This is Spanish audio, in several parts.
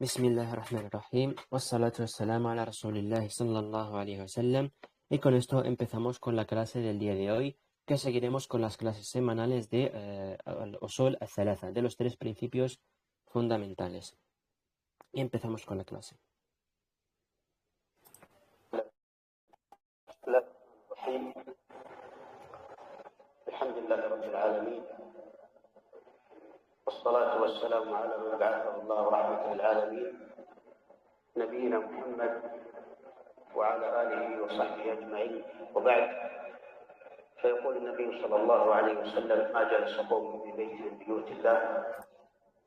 Bismillahirrahmanirrahim. Wassalatu wassalamu ala Rasulillahi sallallahu alayhi wa sallam. Y con esto empezamos con la clase del día de hoy, que seguiremos con las clases semanales de al-Usul al-Thalatha, de los tres principios fundamentales. Y empezamos con la clase. الحمد لله رب العالمين والصلاة والسلام على من بعثه الله رحمة للعالمين نبينا محمد وعلى آله وصحبه أجمعين وبعد فيقول النبي صلى الله عليه وسلم ما جلس قوم في بيت من بيوت الله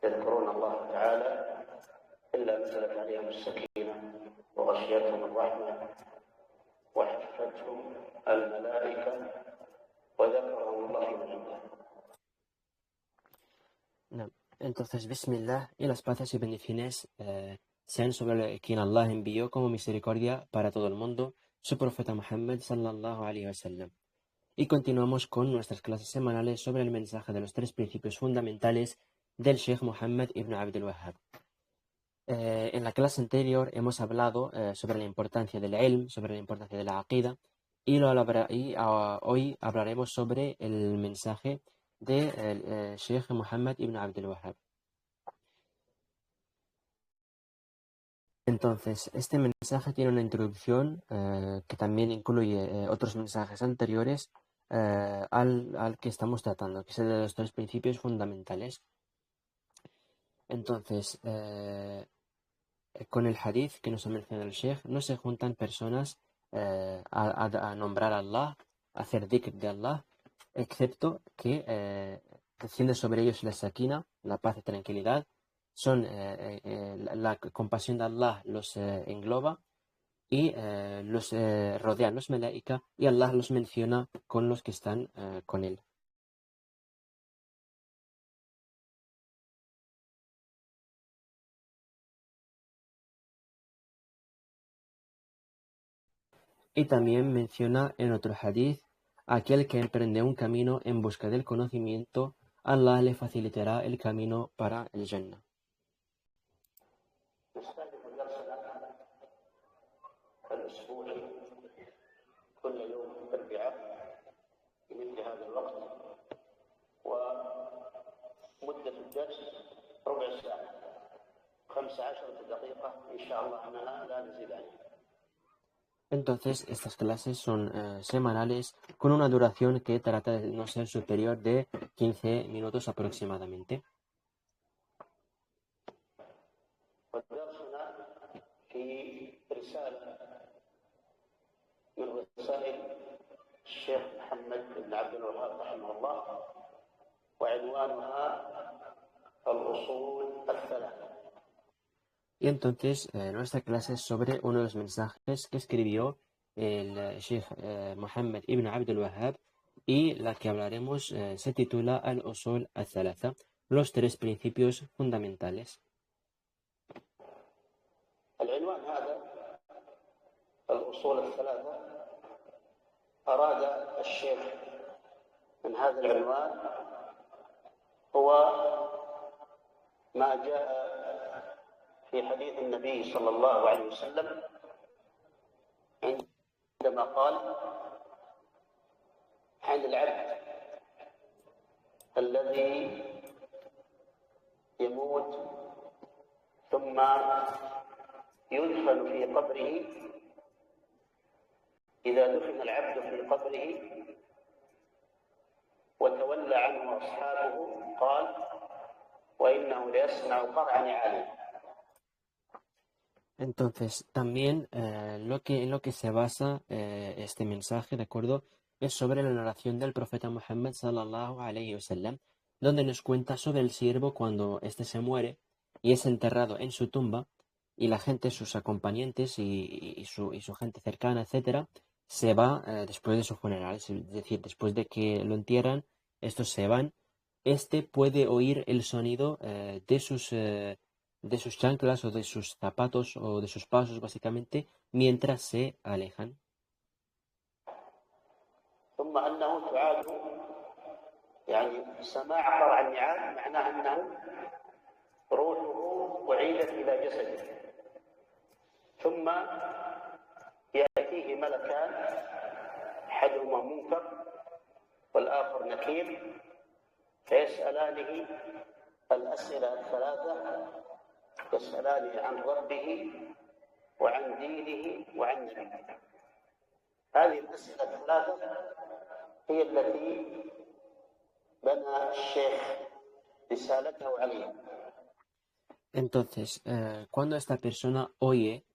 يذكرون الله تعالى إلا نزلت عليهم السكينة وغشيتهم الرحمة وحفتهم الملائكة وذكرهم الله في من عنده. Entonces, Bismillah, y las paces y bendiciones sean sobre quien Allah envió como misericordia para todo el mundo, su profeta Muhammad sallallahu alayhi wa sallam. Y continuamos con nuestras clases semanales sobre el mensaje de los tres principios fundamentales del Sheikh Muhammad ibn Abdul Wahhab. En la clase anterior hemos hablado sobre la importancia del ilm, sobre la importancia de la aqida, y hoy hablaremos sobre el mensaje del Sheikh Muhammad ibn Abdul Wahhab. Entonces, este mensaje tiene una introducción que también incluye otros mensajes anteriores al que estamos tratando, que es el de los tres principios fundamentales. Entonces, con el hadith que nos ha mencionado el Sheikh, no se juntan personas a nombrar a Allah, a hacer dhikr de Allah, excepto que desciende sobre ellos la sakina, la paz y tranquilidad. La compasión de Allah los engloba y los rodean los malaika y Allah los menciona con los que están con él. Y también menciona en otro hadith: aquel que emprende un camino en busca del conocimiento, Allah le facilitará el camino para el Jannah. نستهدف درسنا الأسبوعي كل يوم الأربعاء في مثل هذا الوقت ومدة الدرس ربع ساعة 15 دقيقة إن شاء الله أننا لا نزيد عليها. Entonces, estas clases son semanales con una duración que trata de no ser superior de 15 minutos aproximadamente. ودرسنا في رسالة من رسائل الشيخ محمد بن عبد الوهاب رحمه الله وعنوانها الأصول الثلاثة. Y entonces, nuestra clase es sobre uno de los mensajes que escribió el Sheikh Muhammad ibn Abdul Wahhab, y la que hablaremos se titula Al-Usul al-Thalatha, los tres principios fundamentales. العنوان هذا الأصول الثلاثة أراد الشيخ من هذا العنوان هو ما جاء في حديث النبي صلى الله عليه وسلم عندما قال عن العبد الذي يموت ثم يدفن في قبره إذا دفن العبد في قبره وتولى عنه أصحابه قال وإنه ليسمع قرع نعاله. Entonces, también en lo que se basa este mensaje, ¿de acuerdo?, es sobre la narración del profeta Muhammad sallallahu alayhi wa sallam, donde nos cuenta sobre el siervo cuando éste se muere y es enterrado en su tumba, y la gente, sus acompañantes y su gente cercana, etcétera, se va después de su funeral, es decir, después de que lo entierran, estos se van. Este puede oír el sonido de sus chanclas o de sus zapatos o de sus pasos, básicamente, mientras se alejan. ثم أنه تعاد يعني سماع قرع النعال معناه أنه روحه أعيدت إلى جسده، ثم يأتيه ملكان، أحدهما منكر والآخر نكير، فيسألانه الأسئلة الثلاثة، يسألانه عن ربه وعن دينه وعن نبيه. هذه الأسئلة الثلاثة هي التي بنى الشيخ رسالته عليها. Entonces, cuando esta persona oye,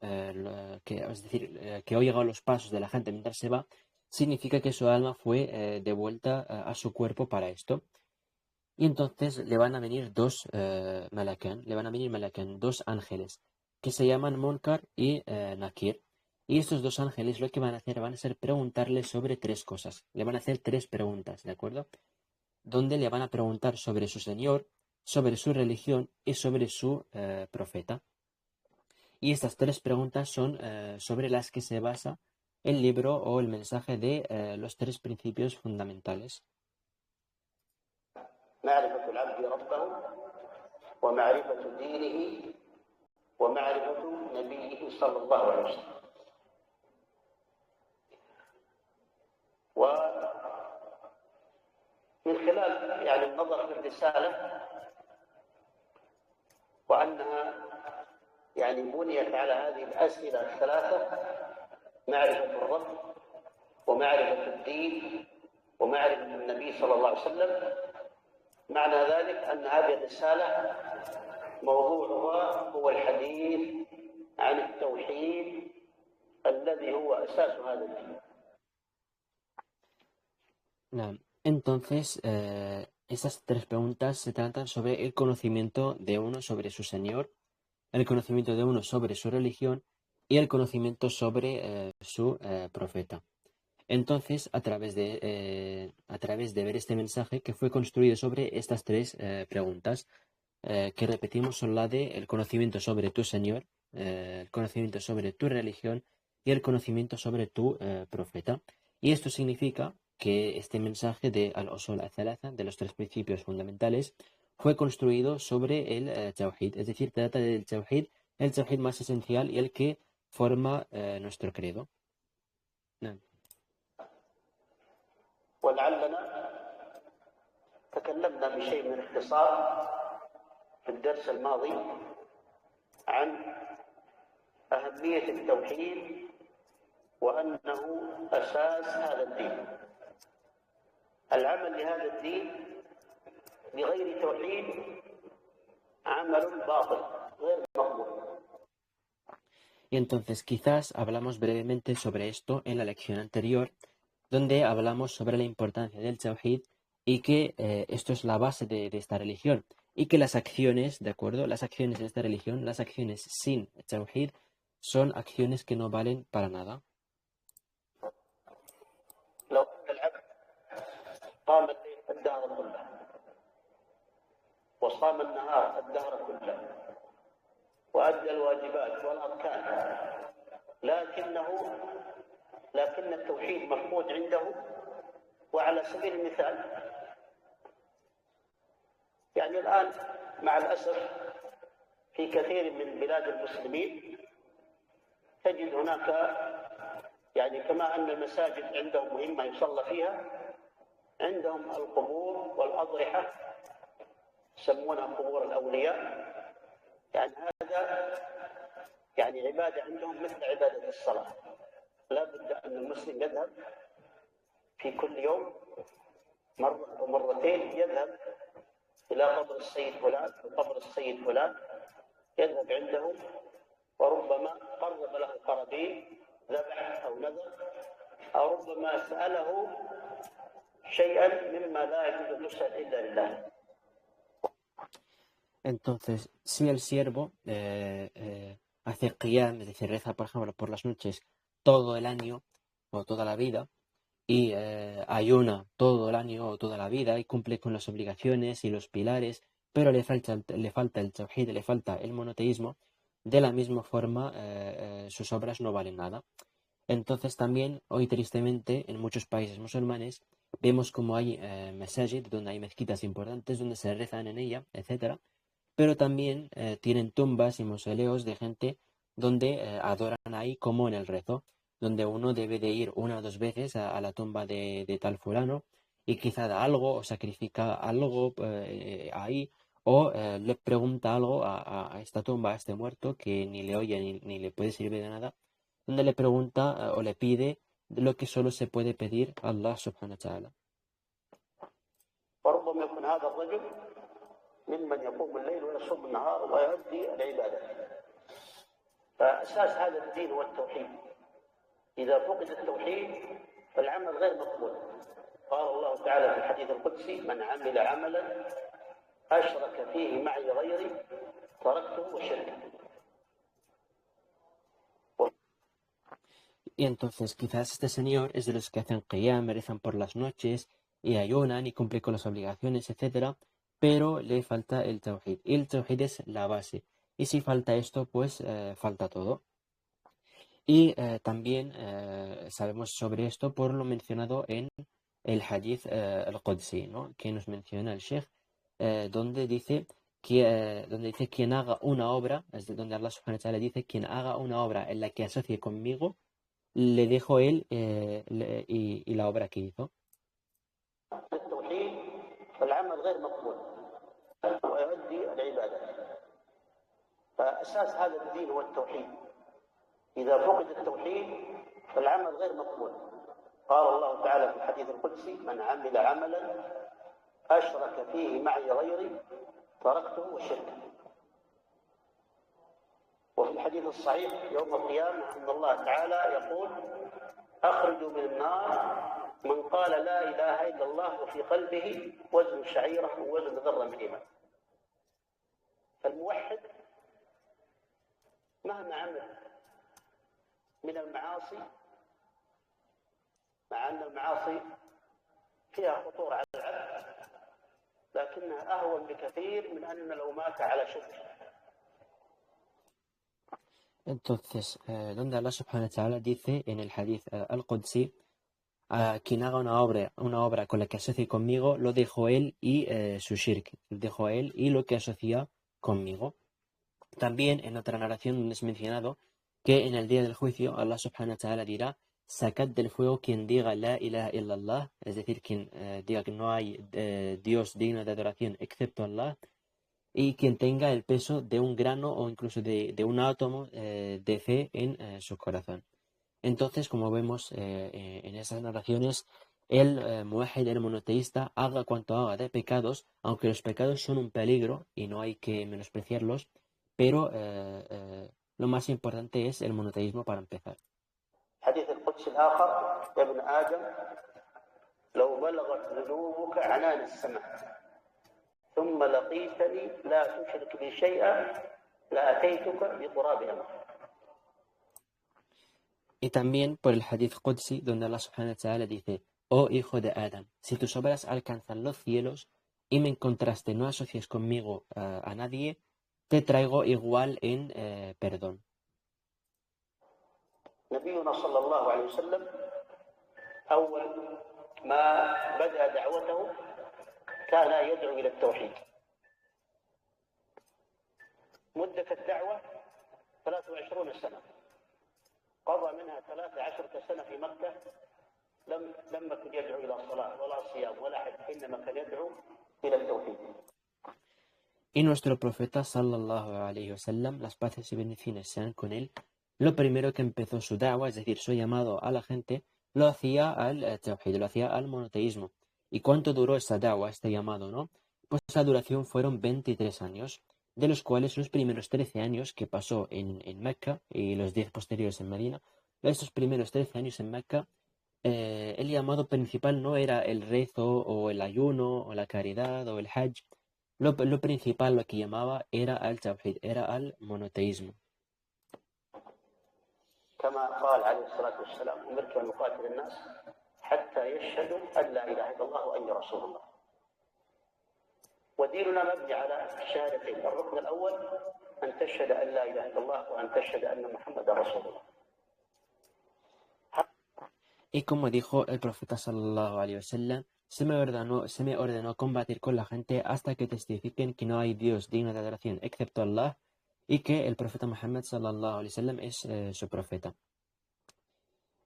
que oiga los pasos de la gente mientras se va, significa que su alma fue devuelta a su cuerpo para esto. Y entonces le van a venir dos malakán, dos ángeles, que se llaman Munkar y Nakir. Y estos dos ángeles lo que van a hacer van a ser preguntarle sobre tres cosas. Le van a hacer tres preguntas, ¿de acuerdo? Donde le van a preguntar sobre su Señor, sobre su religión y sobre su profeta. Y estas tres preguntas son sobre las que se basa el libro o el mensaje de los tres principios fundamentales. معرفة العبد ربه ومعرفة دينه ومعرفة نبيه صلى الله عليه وسلم. ومن خلال النظر في الرسالة وأنها بنيت على هذه الأسئلة الثلاثة، معرفة الرب ومعرفة الدين ومعرفة النبي صلى الله عليه وسلم، معنى ذلك أن هذه الرسالة موضوعها هو الحديث عن التوحيد الذي هو أساس هذا الدين. نعم. Entonces, esas tres preguntas se tratan sobre el conocimiento de uno sobre su Señor, el conocimiento de uno sobre su religión y el conocimiento sobre su profeta. Entonces, a través de ver este mensaje que fue construido sobre estas tres preguntas, que repetimos, son la de el conocimiento sobre tu Señor, el conocimiento sobre tu religión y el conocimiento sobre tu profeta. Y esto significa que este mensaje de al-usul al-thalatha, de los tres principios fundamentales, fue construido sobre el tawhid, es decir, trata del tawhid, el tawhid más esencial y el que forma nuestro credo. No. ولعلنا تكلمنا بشيء من اختصار في الدرس الماضي عن أهمية التوحيد وأنه أساس هذا الدين. العمل لهذا الدين بغير توحيد عمل باطل غير مقبول. Y entonces quizás hablamos brevemente sobre esto en la lección anterior, donde hablamos sobre la importancia del tawhid y que esto es la base de esta religión y que las acciones, ¿de acuerdo? Las acciones de esta religión, las acciones sin tawhid, son acciones que no valen para nada. لو أن العبد قام الليل الدهر كله وصام النهار الدهر كله وأدى الواجبات والأركان، لكن التوحيد مفقود عنده. وعلى سبيل المثال الآن مع الأسف في كثير من بلاد المسلمين تجد هناك كما أن المساجد عندهم مهمة يصلى فيها، عندهم القبور والأضرحة يسمونها قبور الأولياء. هذا عبادة عندهم مثل عبادة الصلاة. لا بد أن المسلم يذهب في كل يوم مرة أو مرتين، يذهب إلى قبر السيد فلان وقبر السيد فلان، يذهب عندهم وربما قرب له قرابين، ذبح أو نذر، أو ربما سأله شيئا مما لا يجوز أن يسأل إلا لله. Entonces, si el siervo hace qiyam, es decir, reza, por ejemplo, por las noches todo el año o toda la vida, y ayuna todo el año o toda la vida y cumple con las obligaciones y los pilares, pero le falta el tawhid, le falta el monoteísmo, de la misma forma sus obras no valen nada. Entonces también hoy tristemente en muchos países musulmanes vemos como hay masajid, donde hay mezquitas importantes, donde se rezan en ella, etcétera, pero también tienen tumbas y mausoleos de gente donde adoran ahí como en el rezo, donde uno debe de ir una o dos veces a la tumba de tal fulano y quizá da algo o sacrifica algo ahí o le pregunta algo a esta tumba, a este muerto que ni le oye ni le puede servir de nada, donde le pregunta o le pide lo que solo se puede pedir a Allah subhanahu wa ta'ala. وربما يكون هذا الرجل ممن يقوم الليل ويصوم النهار ويؤدي العبادة. فأساس هذا الدين هو التوحيد. إذا فقد التوحيد فالعمل غير مقبول. قال الله تعالى في الحديث القدسي: من عمل عملا أشرك فيه معي غيري تركته وشركه. Y entonces quizás este señor es de los que hacen qiyam, rezan por las noches y ayunan y cumplen con las obligaciones, etcétera, pero le falta el tawhid. Y el tawhid es la base. Y si falta esto, pues falta todo. Y también sabemos sobre esto por lo mencionado en el hadith al-Qudsi, ¿no? Que nos menciona el Sheikh, donde dice quien haga una obra, es de donde Allah subhanahu wa ta'ala dice: quien haga una obra en la que asocie conmigo, le dejo él y la obra que hizo. التوحيد فالعمل غير مقبول ويؤدي العبادة. فأساس هذا الدين هو التوحيد. إذا فقد التوحيد فالعمل غير مقبول. قال الله تعالى في الحديث القدسي: من عمل عملا أشرك فيه معي غيري تركته وشركه. وفي الحديث الصحيح يوم القيامة أن الله تعالى يقول: أخرجوا من النار من قال لا إله إلا الله وفي قلبه وزن شعيرة ووزن ذرة من إيمان. فالموحد مهما عمل من المعاصي، مع أن المعاصي فيها خطورة على العبد، لكنها أهون بكثير من أن لو مات على شرك. Entonces, donde Allah subhanahu wa ta'ala dice en el hadith al-Qudsi: quien haga una obra con la que asocie conmigo, lo dejo él y su shirk, lo dejo él y lo que asocia conmigo. También en otra narración es mencionado que en el día del juicio Allah subhanahu wa ta'ala dirá: sacad del fuego quien diga la ilaha illallah, es decir, quien diga que no hay Dios digno de adoración excepto Allah, y quien tenga el peso de un grano o incluso de un átomo de fe en su corazón. Entonces, como vemos en esas narraciones, el muwahhid, el monoteísta, haga cuanto haga de pecados, aunque los pecados son un peligro y no hay que menospreciarlos, pero lo más importante es el monoteísmo para empezar. حديث القدس الآخر: يا ابن آدم لو بلغت ذنوبك عنان السماء ثم لقيتني لا تشرك بي شيئا لأتيتك بقرابها. Y también por el hadith Qudsi, donde Allah subhanahu wa ta'ala dice: oh hijo de Adam, si tus obras alcanzan los cielos y me encontraste no asocies conmigo a nadie, te traigo igual en perdón. نبينا صلى الله عليه وسلم أول ما بدأ دعوته كان يدعو إلى التوحيد. مدة الدعوة 23 سنة، قضى منها 13 سنة في مكة لم يكن يدعو إلى الصلاة ولا صيام ولا حج، إنما كان يدعو إلى التوحيد. Y nuestro profeta sallallahu alayhi wa sallam, las paces y bendiciones sean con él, lo primero que empezó su da'wa, es decir, su llamado a la gente, lo hacía al tawhid, lo hacía al monoteísmo. ¿Y cuánto duró esta da'wa, este llamado, no? Pues la duración fueron 23 años, de los cuales los primeros 13 años que pasó en Mecca y los 10 posteriores en Medina, estos primeros 13 años en Mecca, el llamado principal no era el rezo o el ayuno o la caridad o el hajj. Lo principal, lo que llamaba, era al tawhid, era al monoteísmo. كما قال عليه الصلاة والسلام: أمرت أن أقاتل الناس حتى يشهدوا أن لا إله إلا الله وأني رسول الله. وديننا مبني على الشهادتين: الركن الأول أن تشهد أن لا إله إلا الله وأن تشهد أن محمدا رسول الله. Y como dijo el profeta sallallahu alaihi wasallam, se me ordenó combatir con la gente hasta que testifiquen que no hay Dios digno de adoración excepto Allah y que el profeta Muhammad sallallahu alaihi wasallam es su profeta.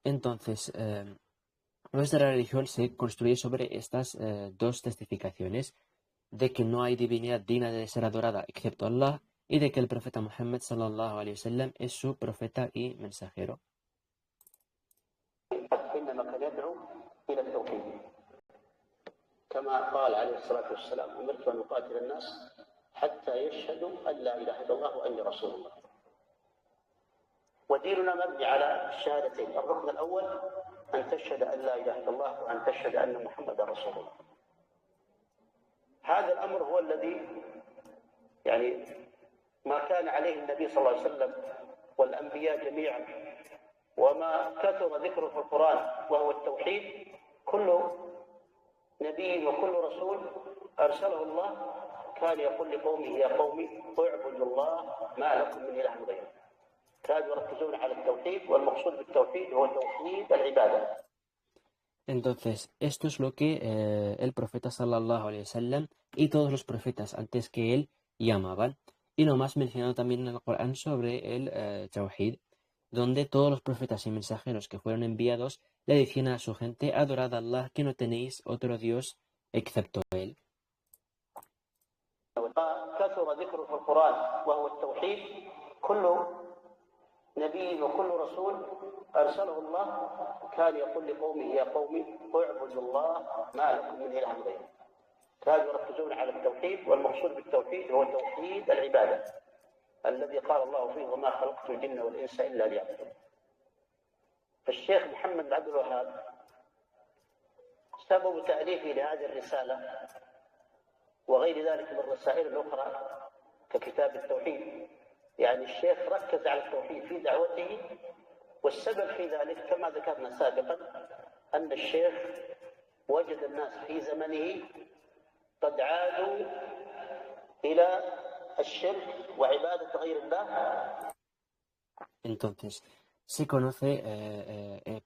Entonces, nuestra religión se construye sobre estas dos testificaciones de que no hay divinidad digna de ser adorada excepto Allah y de que el profeta Muhammad sallallahu alaihi wasallam es su profeta y mensajero. إنما كان يدعو إلى التوحيد كما قال عليه الصلاة والسلام أمرت أن أقاتل الناس حتى يشهدوا أن لا إله إلا الله وأني رسول الله. وديننا مبني على الشهادتين، الركن الأول أن تشهد أن لا إله إلا الله وأن تشهد أن محمدا رسول الله. هذا الأمر هو الذي يعني ما كان عليه النبي صلى الله عليه وسلم والأنبياء جميعا وما كثر ذكره في القرآن وهو التوحيد. كل نبي وكل رسول أرسله الله كان يقول لقومه يا قوم اعبدوا الله ما لكم من إله غيره. كانوا يركزون على التوحيد والمقصود بالتوحيد هو توحيد العبادة. Entonces, esto es lo que el profeta sallallahu alaihi wasallam y todos los profetas antes que él llamaban. Y lo más mencionado también en el Corán sobre el Tawhid, donde todos los profetas y mensajeros que fueron enviados le decían a su gente: adorad a Allah, que no tenéis otro Dios excepto Él. كثر ذكره في القرآن وهو التوحيد. كل نبي وكل رسول أرسله الله كان يقول لقومه يا قوم اعبدوا الله ما لكم من إله غيره. كانوا يركزون على التوحيد والمقصود بالتوحيد هو توحيد العبادة الذي قال الله فيه وما خلقت الجن والإنس إلا ليعبدون. فالشيخ محمد بن عبد الوهاب سبب تأليفه لهذه الرسالة وغير ذلك من الرسائل الأخرى ككتاب التوحيد، يعني الشيخ ركز على التوحيد في دعوته، والسبب في ذلك كما ذكرنا سابقا أن الشيخ وجد الناس في زمنه قد عادوا إلى الشرك وعبادة غير الله. Entonces, se conoce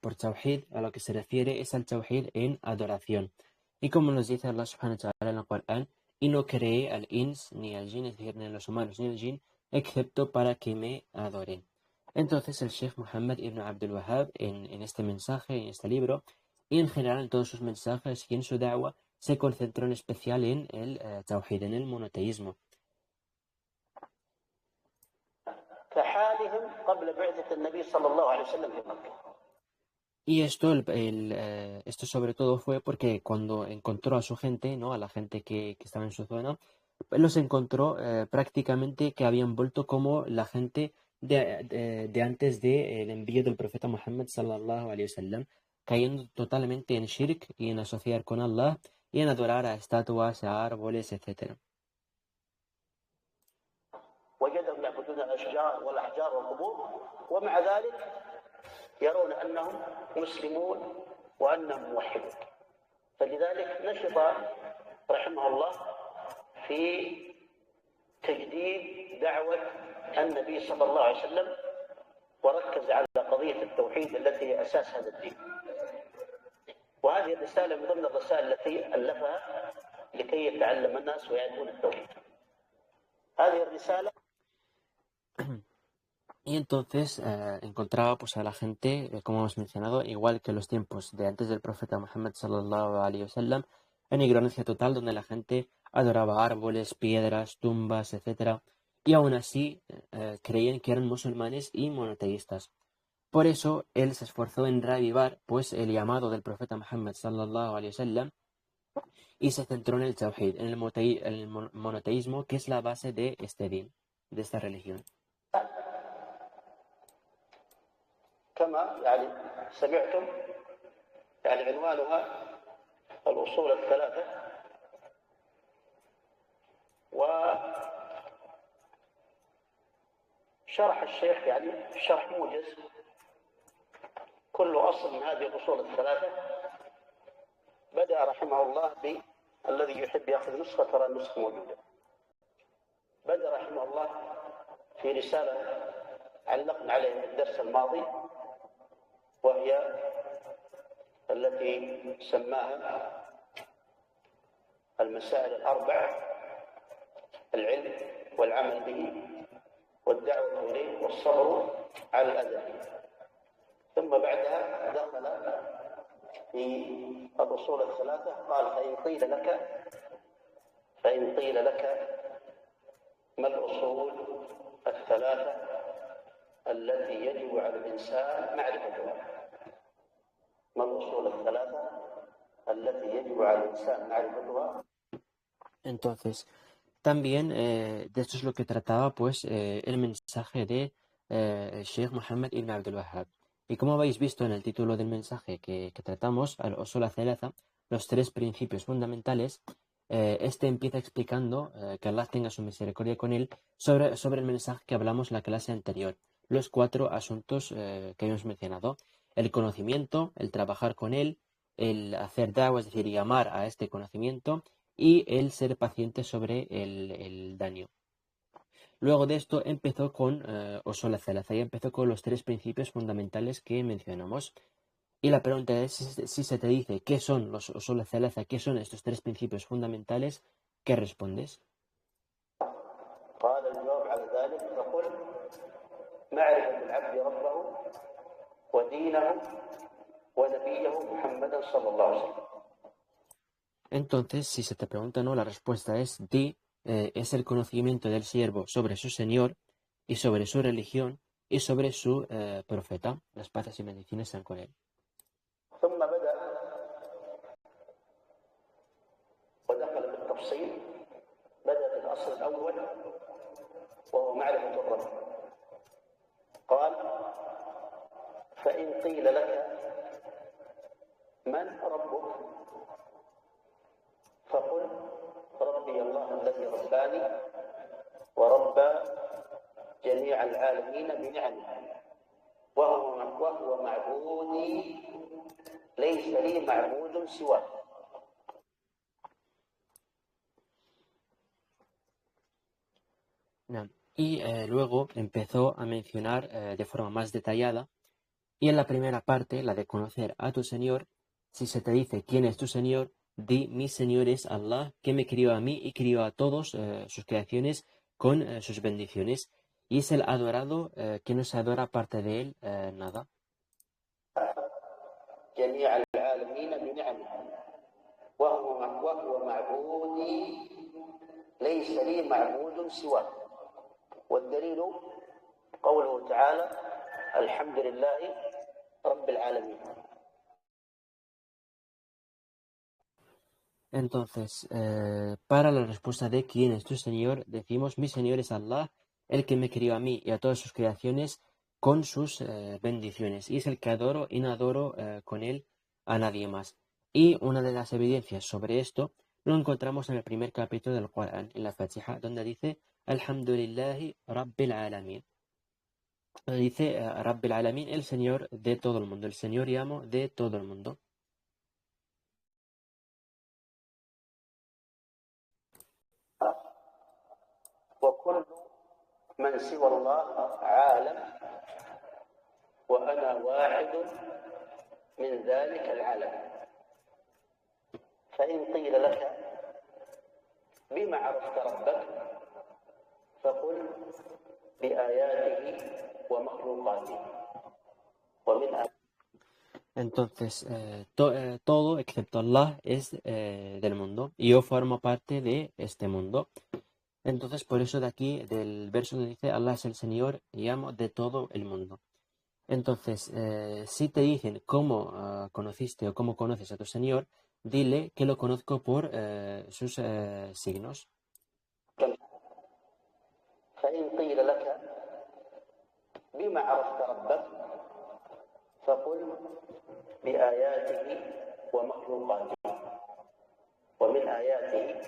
por Tawhid, a lo que se refiere es al Tawhid en adoración. Y como nos dice Allah subhanahu wa ta'ala en el Corán, y no creé al ins ni al jin, es decir, ni a los humanos ni al jin, excepto para que me adoren. Entonces el Sheikh Muhammad ibn Abdul Wahhab en este mensaje, en este libro, y en general en todos sus mensajes y en su da'wah, se concentró en especial en el Tawhid, en el monoteísmo. كحالهم قبل بعثة النبي صلى الله عليه وسلم في مكة. Y esto sobre todo fue porque cuando encontró a su gente, ¿no? A la gente que estaba en su zona, pues los encontró prácticamente que habían vuelto como la gente de antes del envío del profeta Muhammad sallallahu alaihi wasallam, cayendo totalmente en shirk y en asociar con Allah y en adorar a estatuas, a árboles, etc. وجدهم يعبدون الأشجار والأحجار والقبور ومع ذلك يرون أنهم مسلمون وأنهم موحدون. فلذلك نشط رحمه الله في تجديد دعوة النبي صلى الله عليه وسلم وركز على قضية التوحيد التي هي أساس هذا الدين. وهذه الرسالة من ضمن الرسائل التي ألفها لكي يتعلم الناس ويعرفون التوحيد. هذه الرسالة. Y entonces encontraba pues a la gente, como hemos mencionado, igual que en los tiempos de antes del profeta Muhammad sallallahu alaihi wasallam, en ignorancia total, donde la gente adoraba árboles, piedras, tumbas, etc. Y aún así creían que eran musulmanes y monoteístas. Por eso él se esforzó en reavivar pues el llamado del profeta Muhammad sallallahu alaihi wasallam y se centró en el tawhid, en el monoteísmo, que es la base de este din, de esta religión. كما يعني سمعتم يعني عنوانها الأصول الثلاثة، وشرح الشيخ يعني شرح موجز كل أصل من هذه الأصول الثلاثة. بدأ رحمه الله بالذي يحب يأخذ نسخة ترى النسخة موجودة. بدأ رحمه الله في رسالة علقنا عليها الدرس الماضي وهي التي سماها المسائل الأربع: العلم والعمل به والدعوة إليه والصبر على الأذى. ثم بعدها دخل في الأصول الثلاثة، قال: فإن قيل لك ما الأصول الثلاثة التي يجب على الإنسان معرفتها؟ ما الأصول الثلاثة التي يجب على الإنسان معرفتها؟ Entonces, también de esto es lo que trataba pues el mensaje de Sheikh Mohammed ibn Abdul Wahhab. Y como habéis visto en el título del mensaje que tratamos, al-Usul al-Thalatha, los tres principios fundamentales, este empieza explicando que Allah tenga su misericordia con él sobre el mensaje que hablamos en la clase anterior. Los cuatro asuntos que hemos mencionado: el conocimiento, el trabajar con él, el hacer da'wah, es decir, llamar a este conocimiento, y el ser paciente sobre el daño. Luego de esto empezó con Usul al-Thalatha, y empezó con los tres principios fundamentales que mencionamos. Y la pregunta es, si se te dice qué son los Usul al-Thalatha, qué son estos tres principios fundamentales, ¿qué respondes? قال الجواب على ذلك: فقل معرفة العبد ربه ودينه ونبيه محمدا صلى الله عليه وسلم. Entonces, si se te pregunta, no, la respuesta es es el conocimiento del siervo sobre su Señor y sobre su religión y sobre su profeta. Las paz y bendiciones sean con él. ثم بدأ ودخل بالتفصيل. بدأ بالأصل الأول وهو معرفة الرب. قال: فإن قيل لك من ربك فقل ربي الله الذي رباني وربى جميع العالمين بنعمه وهو معبودي ليس لي معبود سواه. Y luego empezó a mencionar de forma más detallada, y en la primera parte, la de conocer a tu Señor, si se te dice quién es tu Señor, di: mi Señor es Allah, que me crió a mí y crió a todos sus creaciones con sus bendiciones, y es el adorado que no se adora aparte de él nada. جميع العالمين بنعمه وهو معبودي ليس لي معبود سواه. والدليل قوله تعالى: الحمد لله رب العالمين. Entonces, para la respuesta de quién es tu Señor, decimos: mi Señor es Allah, el que me crió a mí y a todas sus creaciones con sus bendiciones, y es el que adoro y no adoro con él a nadie más. Y una de las evidencias sobre esto lo encontramos en el primer capítulo del Corán, en la Fatiha, donde dice: Alhamdulillahi Rabbil Alamin. Dice Rabbil Alamin, el Señor de todo el mundo, el Señor y amo de todo el mundo. وكل من سوى الله عالم وأنا واحد من ذلك العالم. فإن قيل لك بما عرفت ربك فقل بآياته ومخلوقاته ومن Entonces, todo excepto Allah es del mundo, y yo formo parte de este mundo. Entonces, por eso de aquí, del verso donde dice: Allah es el Señor y amo de todo el mundo. Entonces, si te dicen cómo conociste o cómo conoces a tu Señor, dile que lo conozco por sus signos. فإن قيل لك بما عرفت ربك فقل بآياته ومخلوقاته ومن آياته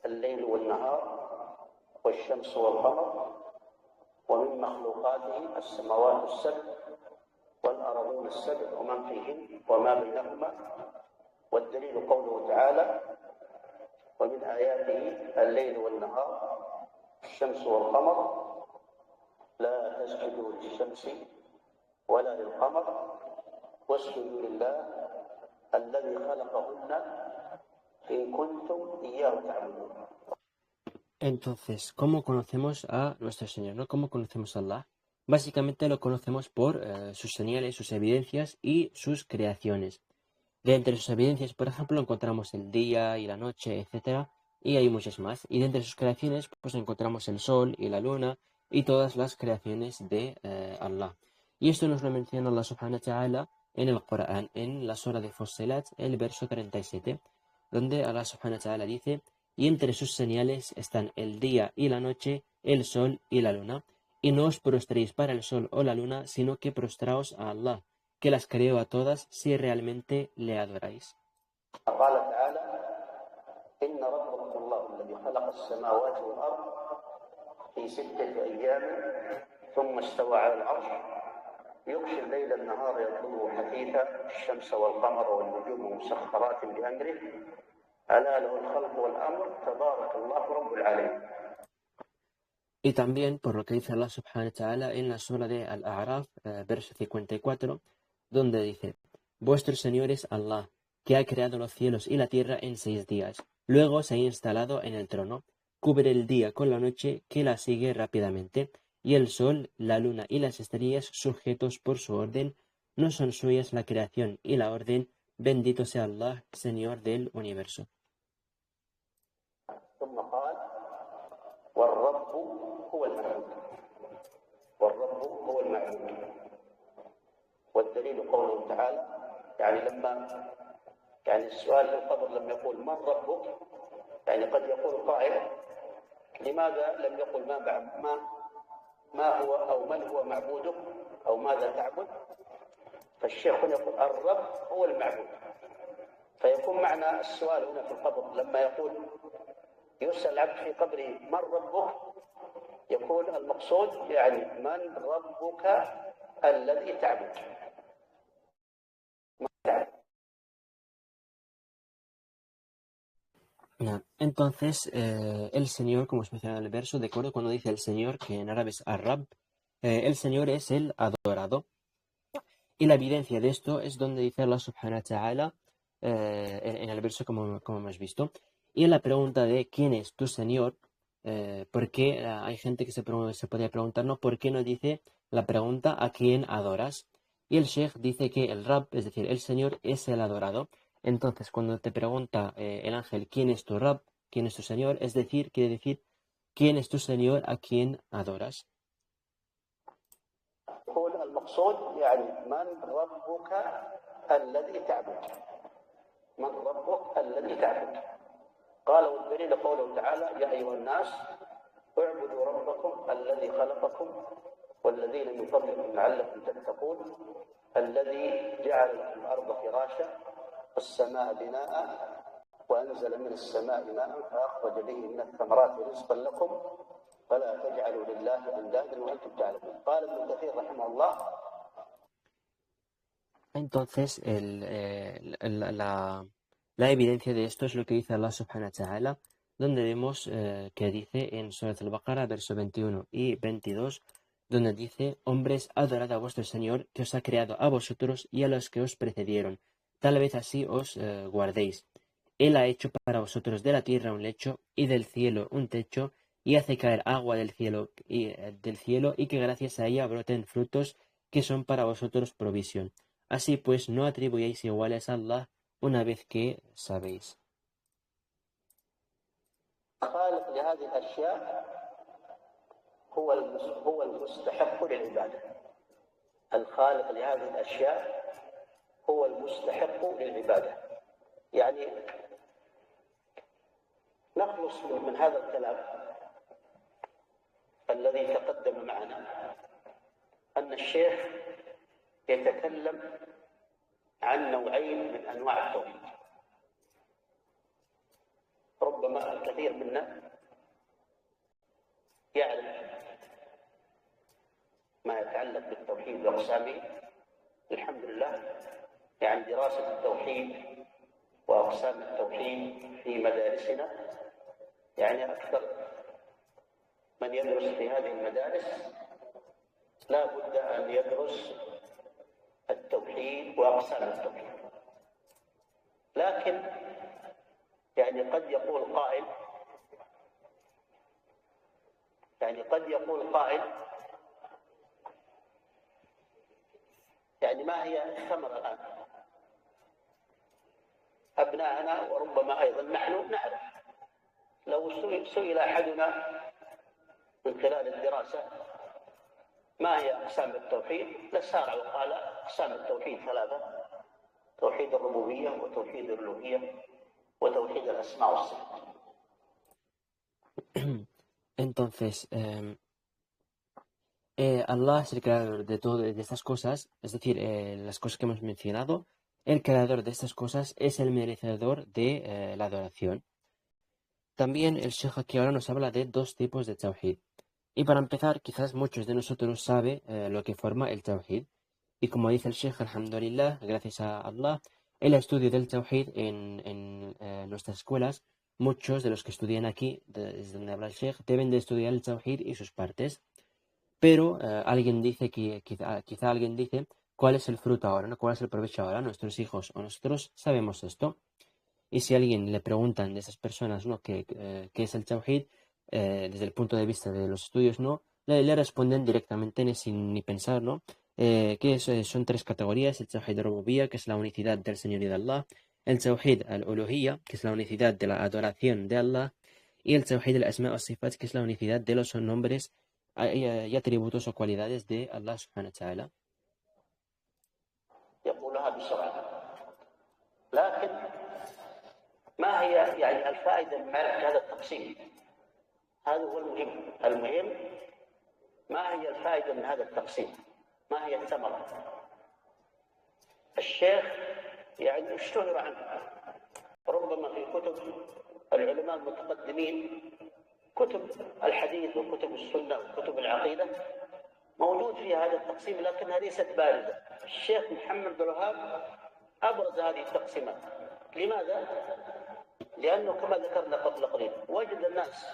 الليل والنهار والشمس والقمر ومن مخلوقاته السماوات السبع والأرضون السبع ومن فيهن وما بينهما. والدليل قوله تعالى: ومن آياته الليل والنهار الشمس والقمر لا تسجدوا للشمس ولا للقمر واسجدوا لله الذي خلقهن إن كنتم إياه تعبدون. Entonces, ¿cómo conocemos a nuestro Señor? ¿No? ¿Cómo conocemos a Allah? Básicamente lo conocemos por sus señales, sus evidencias y sus creaciones. De entre sus evidencias, por ejemplo, encontramos el día y la noche, etcétera, y hay muchas más. Y de entre sus creaciones, pues encontramos el sol y la luna y todas las creaciones de Allah. Y esto nos lo menciona Allah subhanahu wa ta'ala en el Corán, en la sura de Fussilat, el verso 37, donde Allah subhanahu wa ta'ala dice: y entre sus señales están el día y la noche, el sol y la luna. Y no os prostréis para el sol o la luna, sino que prostraos a Allah, que las creó a todas si realmente le adoráis. قال تعالى: إن ربكم الله الذي خلق السماوات والأرض في 6 أيام ثم استوى على العرش يغشي الليل النهار يطلبه حثيثا الشمس والقمر والنجوم مسخرات بأمره ألا له الخلق والأمر تبارك الله رب العالمين. Y también por lo que dice Allah subhanahu wa ta'ala en la sura de Al-A'raf, verso 54, donde dice: vuestro Señor es Allah, que ha creado los cielos y la tierra en 6 días. Luego se ha instalado en el trono, cubre el día con la noche que la sigue rápidamente, y el sol, la luna y las estrellas sujetos por su orden. No son suyas la creación y la orden. Bendito sea Allah, Señor del universo. ثم قال: والرب هو المعبود. والرب هو المعبود. والدليل قوله تعالى، يعني السؤال في القبر لما يقول من ربك، يعني قد يقول قائل: لماذا لم يقل ما هو أو من هو معبودك أو ماذا تعبد؟ فالشيخ هنا يقول الرب هو المعبود، فيكون معنى السؤال هنا في القبر لما يقول يسأل العبد في قبره من ربك، يكون المقصود يعني من ربك الذي تعبد. Entonces, el Señor, como os menciona en el verso, de acuerdo, cuando dice el Señor, que en árabe es Ar-Rab, el Señor es el adorado. Y la evidencia de esto es donde dice Allah subhanahu wa ta'ala, en el verso como hemos visto. Y en la pregunta de quién es tu Señor, porque hay gente que se podría preguntar, ¿no? ¿Por qué no dice la pregunta a quién adoras? Y el Sheikh dice que el Rab, es decir, el Señor, es el adorado. Entonces, cuando te pregunta el ángel quién es tu Rab, quién es tu Señor, es decir, quiere decir quién es tu Señor a quién adoras. يكون المقصود يعني من ربك الذي تعبد. من ربك الذي تعبد. قال والدليل قوله تعالى: يا أيها الناس اعبدوا ربكم الذي خلقكم والذين من قبلكم لعلكم تتقون الذي جعل لكم الأرض فراشا والسماء بناء وأنزل من السماء ماء فأخرج به من الثمرات رزقا لكم فلا تجعلوا لله أندادا وأنتم تعلمون. قال ابن كثير رحمه الله. Entonces, la evidencia de esto es lo que dice Allah subhanahu wa ta'ala, donde vemos que dice en Surat al-Baqarah, verso 21 y 22, donde dice: hombres, adorad a vuestro Señor, que os ha creado a vosotros y a los que os precedieron. Tal vez así os guardéis. Él ha hecho para vosotros de la tierra un lecho y del cielo un techo, y hace caer agua del cielo y que gracias a ella broten frutos que son para vosotros provisión. Así pues, no atribuyáis iguales a Allah una vez que sabéis. الخالق لهذه الأشياء هو المستحق للعبادة. الخالق لهذه الأشياء هو المستحق للعبادة. يعني نخلص من هذا الكلام الذي تقدم معنا أن الشيخ يتكلم عن نوعين من أنواع التوحيد. ربما الكثير منا يعرف ما يتعلق بالتوحيد وأقسامه، الحمد لله، يعني دراسة التوحيد وأقسام التوحيد في مدارسنا، يعني أكثر من يدرس في هذه المدارس لا بد أن يدرس التوحيد وأقسام التوحيد. لكن يعني قد يقول قائل يعني ما هي الثمرة الآن؟ أبناءنا وربما أيضا نحن نعرف، لو سئل أحدنا من خلال الدراسة ما هي أقسام التوحيد لسارع وقال أقسام التوحيد ثلاثة: توحيد الربوبية وتوحيد الألوهية وتوحيد الأسماء والصفات. Entonces, Allah es el creador de todo, de estas cosas, es decir, las cosas que hemos mencionado. El creador de estas cosas es el merecedor de la adoración. También el Sheikh aquí ahora nos habla de dos tipos de Tawhid. Y para empezar, quizás muchos de nosotros saben lo que forma el Tawhid. Y como dice el Sheikh, alhamdulillah, gracias a Allah, el estudio del Tawhid en nuestras escuelas, muchos de los que estudian aquí, desde donde habla el Sheikh, deben de estudiar el Tawhid y sus partes. Pero alguien dice, quizá alguien dice, ¿cuál es el fruto ahora? ¿No? ¿Cuál es el provecho ahora? Nuestros hijos o nosotros sabemos esto. Y si a alguien le preguntan de esas personas, ¿no? ¿Qué es el Tawhid? Desde el punto de vista de los estudios, ¿no? Le responden directamente sin ni pensar, ¿no? Son tres categorías: el Tawhid al-Rububiyyah, que es la unicidad del Señor y de Allah; el Tawhid al-Uluhiyyah, que es la unicidad de la adoración de Allah; y el Tawhid al-Asma' wa-Sifat, que es la unicidad de los nombres y atributos o cualidades de Allah subhanahu wa ta'ala. يقولها بسرعة، لكن ما هي يعني الفائدة من معرفة هذا التقسيم؟ هذا هو المهم. ما هي الفائدة من هذا التقسيم؟ ما هي الثمرة؟ الشيخ يعني اشتهر عنه، ربما في كتب العلماء المتقدمين، كتب الحديث وكتب السنة وكتب العقيدة، موجود فيها هذا التقسيم لكنها ليست بارزة. الشيخ محمد بن الوهاب أبرز هذه التقسيمات. لماذا؟ لأنه كما ذكرنا قبل قليل وجد الناس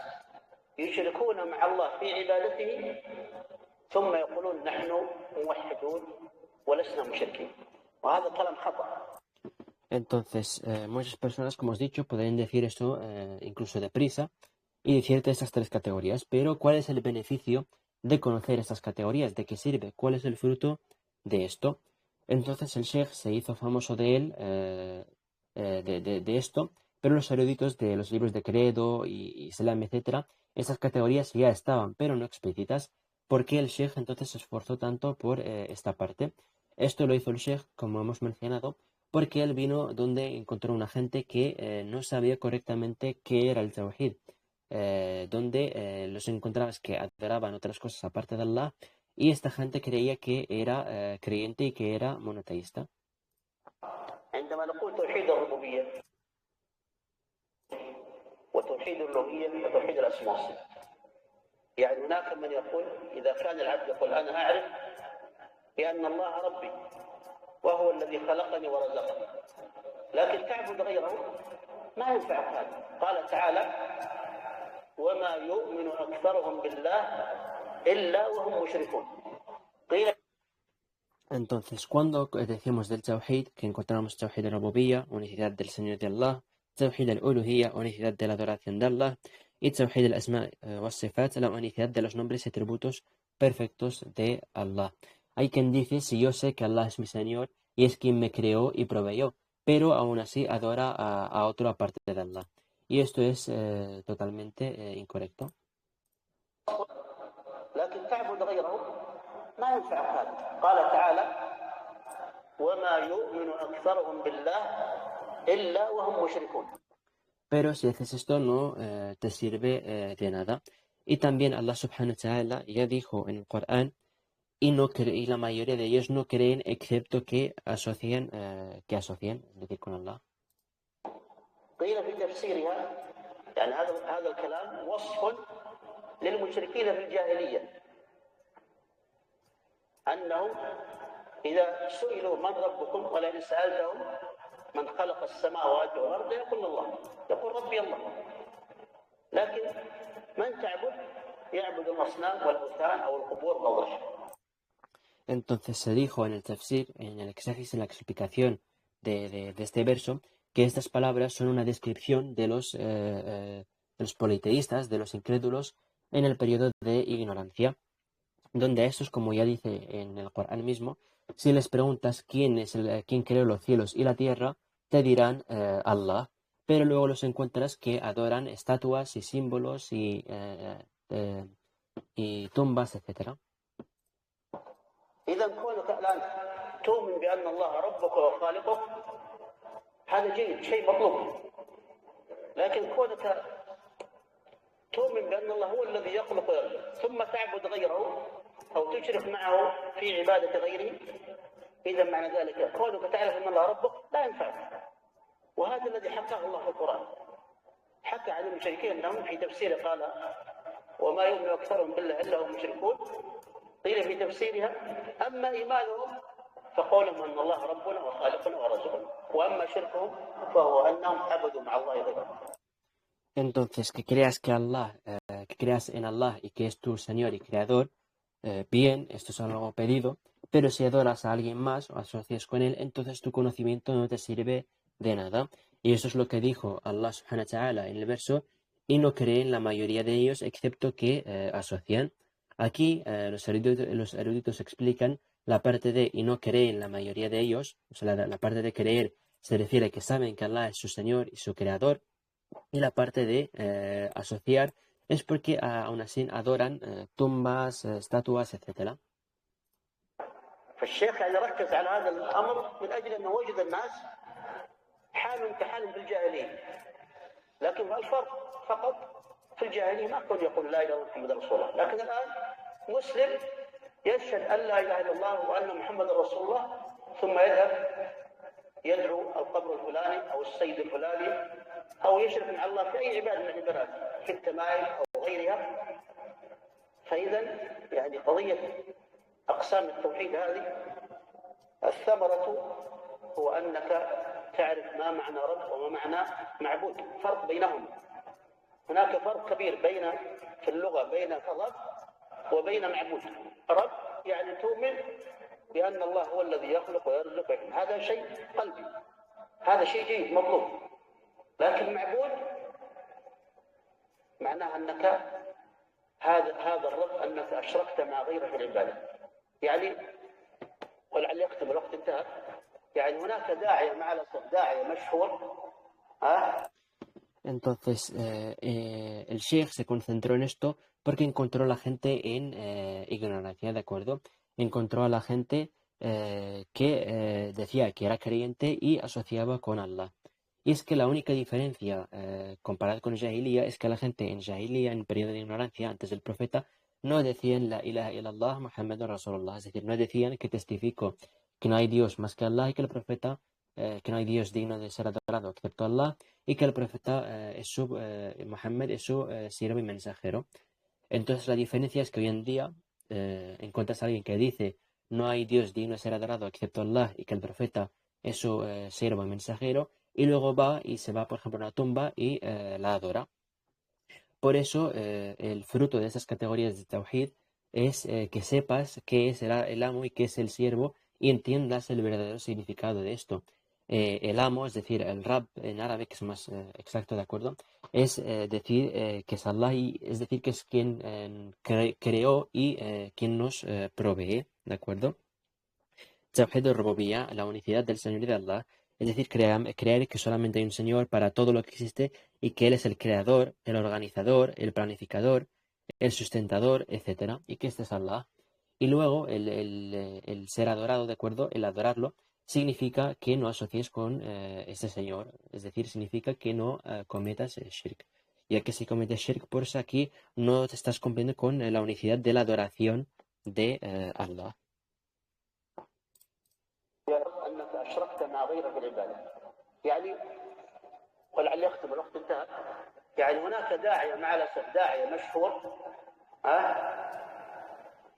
يشركون مع الله في عبادته ثم يقولون نحن موحدون ولسنا مشركين، وهذا كلام خطأ. Entonces, muchas personas, como os he dicho, podrían decir esto incluso deprisa y decirte estas tres categorías, pero ¿cuál es el beneficio de conocer estas categorías? ¿De qué sirve? ¿Cuál es el fruto de esto? Entonces el Sheikh se hizo famoso de él, de esto, pero los eruditos de los libros de Credo y Islam, etc., estas categorías ya estaban, pero no explícitas. ¿Por qué el Sheikh entonces se esforzó tanto por esta parte? Esto lo hizo el Sheikh, como hemos mencionado, porque él vino donde encontró una gente que no sabía correctamente qué era el Tawhid, donde los encontrabas que adoraban otras cosas aparte de Allah, y esta gente creía que era creyente y que era monoteísta. عندما نقول توحيد الربوبية وتوحيد الألوهية وتوحيد الأسماء والصفات، يعني هناك من يقول إذا كان العبد يقول أنا أعرف بأن الله ربي وهو الذي خلقني ورزقني، لكن تعبد غيره ما ينفعك هذا. قال تعالى وما يؤمن أكثرهم بالله إلا وهم مشركون. Entonces, cuando decimos del Tawhid, que encontramos Tawhid al-Rububiyyah, unicidad del Señor de Allah; Tawhid al-Uluhiyyah, unicidad de la adoración de Allah; y Tawhid al-Asma' wa Sifat, la unicidad de los nombres y atributos perfectos de Allah. Hay quien dice, si yo sé que Allah es mi Señor y es quien me creó y proveyó, pero aún así adora a otro aparte de Allah. Y esto es totalmente incorrecto. لكن تعبد غيره ما ينفعك هذا. قال تعالى وما يؤمن أكثرهم بالله إلا وهم مشركون. Pero si haces esto no te sirve de nada. Y también Allah subhanahu wa ta'ala ya dijo en el Corán, y la mayoría de ellos no creen excepto que asocian, es decir, con Allah. قيل في تفسيرها يعني هذا الكلام وصف للمشركين في الجاهلية أنهم إذا سئلوا من ربكم ولئن سألتهم من خلق السماوات والأرض يقول الله، يقول ربي الله. لكن من تعبد يعبد الأصنام والأوثان أو القبور والضرش. Entonces se dijo en el tafsir, en el exégesis, en la explicación de este verso, que estas palabras son una descripción de los politeístas, de los incrédulos, en el periodo de ignorancia, donde a estos, como ya dice en el Corán mismo, si les preguntas quién creó los cielos y la tierra, te dirán Allah, pero luego los encuentras que adoran estatuas y símbolos y tumbas, etc. إذا كونك الآن تؤمن بأن الله ربك وخالقك هذا جيد، شيء مطلوب. لكن كونك تؤمن بأن الله هو الذي يخلق ويرزق ثم تعبد غيره أو تشرك معه في عبادة غيره، إذا معنى ذلك كونك تعرف أن الله ربك لا ينفعك. وهذا الذي حكاه الله في القرآن، حكى عن المشركين أنهم في تفسير قال وما يؤمن أكثرهم بالله إلا هم مشركون، قيل في تفسيرها أما إيمانهم فقولهم أن الله ربنا وخالقنا ورزقنا، وأما شركهم فهو أنهم عبدوا مع الله غيره. Entonces, que creas en Allah y que es tu Señor y Creador, bien, esto es algo pedido, pero si adoras a alguien más o asocias con él, entonces tu conocimiento no te sirve de nada. Y eso es lo que dijo Allah subhanahu wa ta'ala en el verso, y no creen la mayoría de ellos excepto que asocian. Aquí los eruditos explican la parte de y no creen la mayoría de ellos, o sea, la parte de creer se refiere a que saben que Allah es su Señor y su Creador, y la parte de asociar es porque aún así adoran tumbas, estatuas, etc. فالشيخ يعني ركز على هذا الأمر من أجل أنه وجد الناس حالهم كحالهم في الجاهلية، لكن الفرق فقط في الجاهلية ما كان يقول لا إله إلا الله محمد رسول الله، لكن الآن مسلم يشهد أن لا إله إلا الله وأن محمد رسول الله ثم يذهب يدعو القبر الفلاني أو السيد الفلاني أو يشرك مع الله في أي عبادة من العبادات في التمائم أو غيرها. فإذا يعني قضية أقسام التوحيد هذه الثمرة هو أنك تعرف ما معنى رب وما معنى معبود، فرق بينهم. هناك فرق كبير في اللغة بين رب وبين معبود. رب يعني تؤمن بأن الله هو الذي يخلق ويرزق، هذا شيء قلبي، هذا شيء جيد مطلوب. لكن معبود معناها أنك هذا الرب أنك أشركت مع غيره في العبادة. يعني ولعل يختم الوقت انتهى. يعني هناك داعية مع الأسف داعية مشهور. Entonces, el Sheikh se concentró en esto porque encontró a la gente en ignorancia, ¿de acuerdo? Encontró a la gente que decía que era creyente y asociaba con Allah. Y es que la única diferencia comparada con Jahiliya es que la gente en Jahiliya, en periodo de ignorancia, antes del profeta, no decían la ilaha illallah Muhammadur Rasulullah, es decir, no decían que testifico que no hay Dios más que Allah y que el profeta, que no hay Dios digno de ser adorado excepto Allah, y que el profeta Muhammad es su siervo y mensajero. Entonces la diferencia es que hoy en día encuentras a alguien que dice no hay Dios digno de ser adorado excepto Allah y que el profeta es su siervo y mensajero, y luego va y se va, por ejemplo, a una tumba y la adora. Por eso el fruto de esas categorías de Tawhid es que sepas qué es el amo y qué es el siervo y entiendas el verdadero significado de esto. El amo, es decir, el Rab en árabe, que es más exacto, ¿de acuerdo? Es decir que es Allah, y es decir que es quien creó y quien nos provee, ¿de acuerdo? Tawhid al-Rububiyyah, la unicidad del Señor y de Allah, es decir, creer que solamente hay un Señor para todo lo que existe y que Él es el creador, el organizador, el planificador, el sustentador, etc. Y que este es Allah. Y luego el ser adorado, ¿de acuerdo? El adorarlo significa que no asocies con este Señor, es decir, significa que no cometas el shirk. Ya que si cometes shirk, por eso aquí no te estás cumpliendo con la unicidad de la adoración de Allah. أنك أشركت مع غيره في العبادة. يعني ولعل يختم الوقت انتهى. يعني هناك داعية مع الأسف داعية مشهور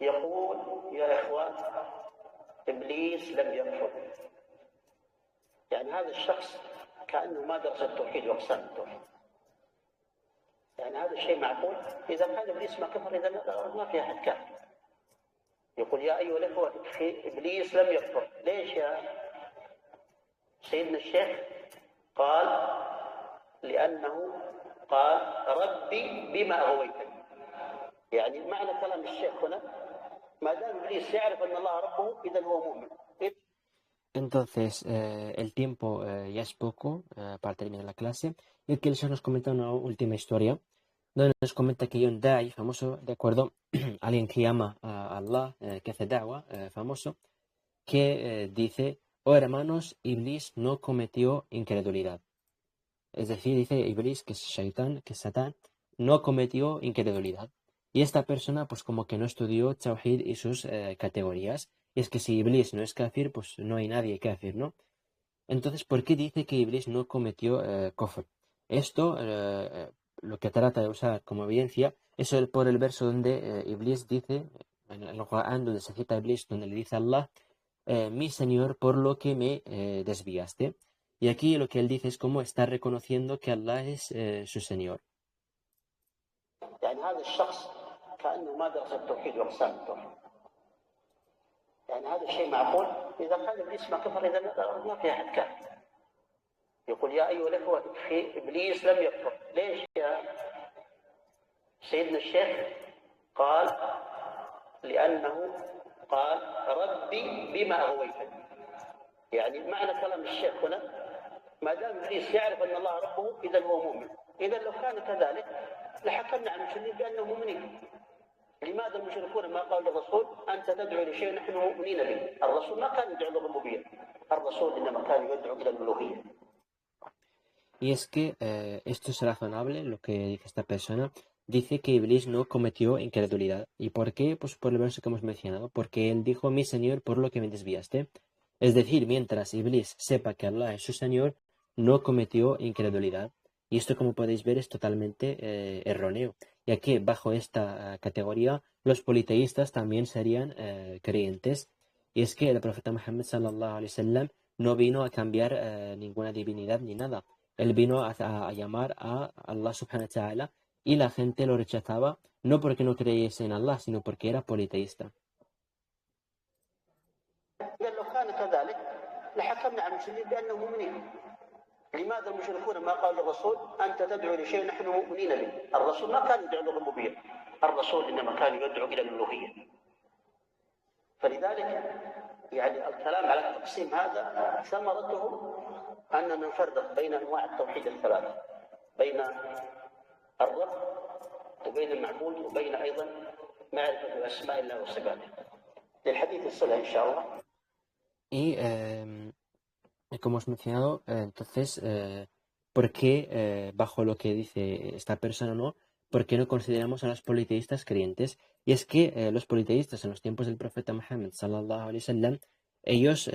يقول يا إخوان إبليس لم يكفر. يعني هذا الشخص كأنه ما درس التوحيد وأقسام التوحيد. يعني هذا الشيء معقول؟ إذا كان إبليس ما كفر إذا ما في أحد كافر. يقول يا أيها الأخوة إبليس لم يكفر. ليش يا سيدنا الشيخ؟ قال لأنه قال ربي بما أغويتني. يعني معنى كلام الشيخ هنا ما دام إبليس يعرف أن الله ربه إذا هو مؤمن. Entonces, el tiempo ya es poco para terminar la clase. Y aquí el Señor nos comenta una última historia, donde nos comenta que hay un da'i famoso, de acuerdo, alguien que llama a Allah, que hace da'wa, famoso, que dice, oh hermanos, Iblis no cometió incredulidad. Es decir, dice Iblis, que es Shaitán, que es Satán, no cometió incredulidad. Y esta persona, pues como que no estudió Tawhid y sus categorías. Y es que si Iblis no es kafir, pues no hay nadie kafir, ¿no? Entonces, ¿por qué dice que Iblis no cometió kufr? Esto, lo que trata de usar como evidencia, es por el verso donde Iblis dice, en el Corán, donde se cita Iblis, donde le dice a Allah, mi Señor, por lo que me desviaste. Y aquí lo que él dice es como está reconociendo que Allah es su Señor. يعني هذا الشخص كأنه ما درس التوحيد وأقسام التوحيد. يعني هذا الشيء معقول؟ إذا كان إبليس ما كفر إذا ما في أحد كافر. يقول يا أيها الأخوة في إبليس لم يكفر. ليش يا سيدنا الشيخ؟ قال لأنه قال ربي بما أغويتني. يعني معنى كلام الشيخ هنا ما دام إبليس يعرف أن الله ربه إذا هو مؤمن. إذا لو كان كذلك لحكمنا عن المشركين بأنهم مؤمنين. لماذا المشركون ما قالوا للرسول أنت تدعو لشيء نحن مؤمنين به؟ الرسول ما كان يدعو للربوبية، الرسول إنما كان يدعو إلى الألوهية. Y es que esto es razonable, lo que dice esta persona. Dice que Iblis no cometió incredulidad. ¿Y por qué? Pues por el verso que hemos mencionado. Porque él dijo, mi Señor, por lo que me desviaste. Es decir, mientras Iblis sepa que Allah es su Señor, no cometió incredulidad. Y esto, como podéis ver, es totalmente erróneo, ya que bajo esta categoría los politeístas también serían creyentes. Y es que el profeta Muhammad sallallahu alaihi wasallam no vino a cambiar ninguna divinidad ni nada. Él vino a llamar a Allah subhanahu wa ta'ala y la gente lo rechazaba no porque no creyese en Allah, sino porque era politeísta. لو كان كذلك لحكمنا على المشركين بأنهم مؤمنين. لماذا المشركون ما قالوا للرسول أنت تدعو لشيء نحن مؤمنين به؟ الرسول ما كان يدعو للربوبية، الرسول إنما كان يدعو إلى الألوهية. فلذلك يعني الكلام على التقسيم هذا ثمرته أننا نفرق بين أنواع التوحيد الثلاثة، بين الرب وبين المعبود وبين أيضا معرفة أسماء الله وصفاته. للحديث الصلة إن شاء الله. Y como os he mencionado, entonces, ¿por qué bajo lo que dice esta persona no? ¿Por qué no consideramos a los politeístas creyentes? Y es que los politeístas en los tiempos del profeta Muhammad sallallahu alaihi wasallam, ellos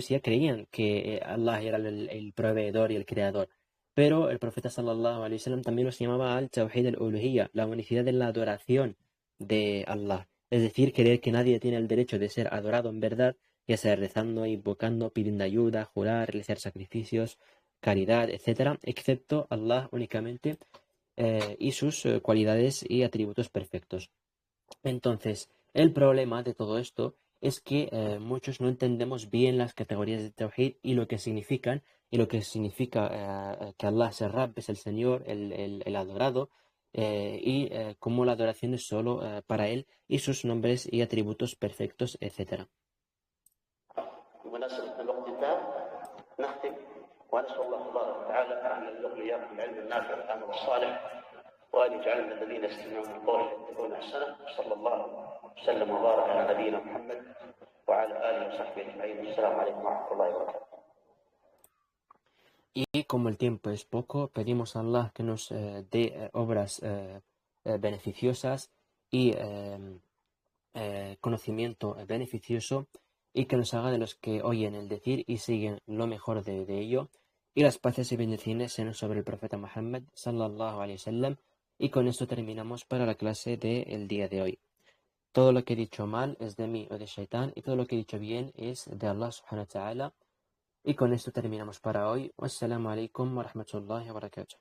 ya creían que Allah era el proveedor y el creador. Pero el profeta sallallahu alaihi wasallam también los llamaba al tawhid al-uluhiyya, la unicidad en la adoración de Allah. Es decir, creer que nadie tiene el derecho de ser adorado en verdad, ya sea rezando, invocando, pidiendo ayuda, jurar, realizar sacrificios, caridad, etcétera, excepto Allah únicamente y sus cualidades y atributos perfectos. Entonces, el problema de todo esto es que muchos no entendemos bien las categorías de Tawhid y lo que significan, y lo que significa que Allah es el Rabb, es el Señor, el adorado, y cómo la adoración es solo para Él y sus nombres y atributos perfectos, etc. بمناسبة الوقت انتهى نختم ونسأل الله تبارك وتعالى أن يرزقنا إياكم العلم النافع والعمل الصالح وأن يجعلنا الذين يستمعون القول فيتبعون أحسنه. صلى الله وسلم وبارك على نبينا محمد وعلى آله وصحبه أجمعين. السلام عليكم ورحمة الله وبركاته. Y como el tiempo es poco, pedimos a Allah que nos dé obras beneficiosas y conocimiento beneficioso y que nos haga de los que oyen el decir y siguen lo mejor de ello. Y las paces y bendiciones sean sobre el profeta Muhammad sallallahu alaihi wasallam. Y con esto terminamos para la clase del día de hoy. Todo lo que he dicho mal es de mí o de Shaitán y todo lo que he dicho bien es de Allah subhanahu wa ta'ala. Y con esto terminamos para hoy. Wassalamu alaikum wa rahmatullahi wa barakatuh.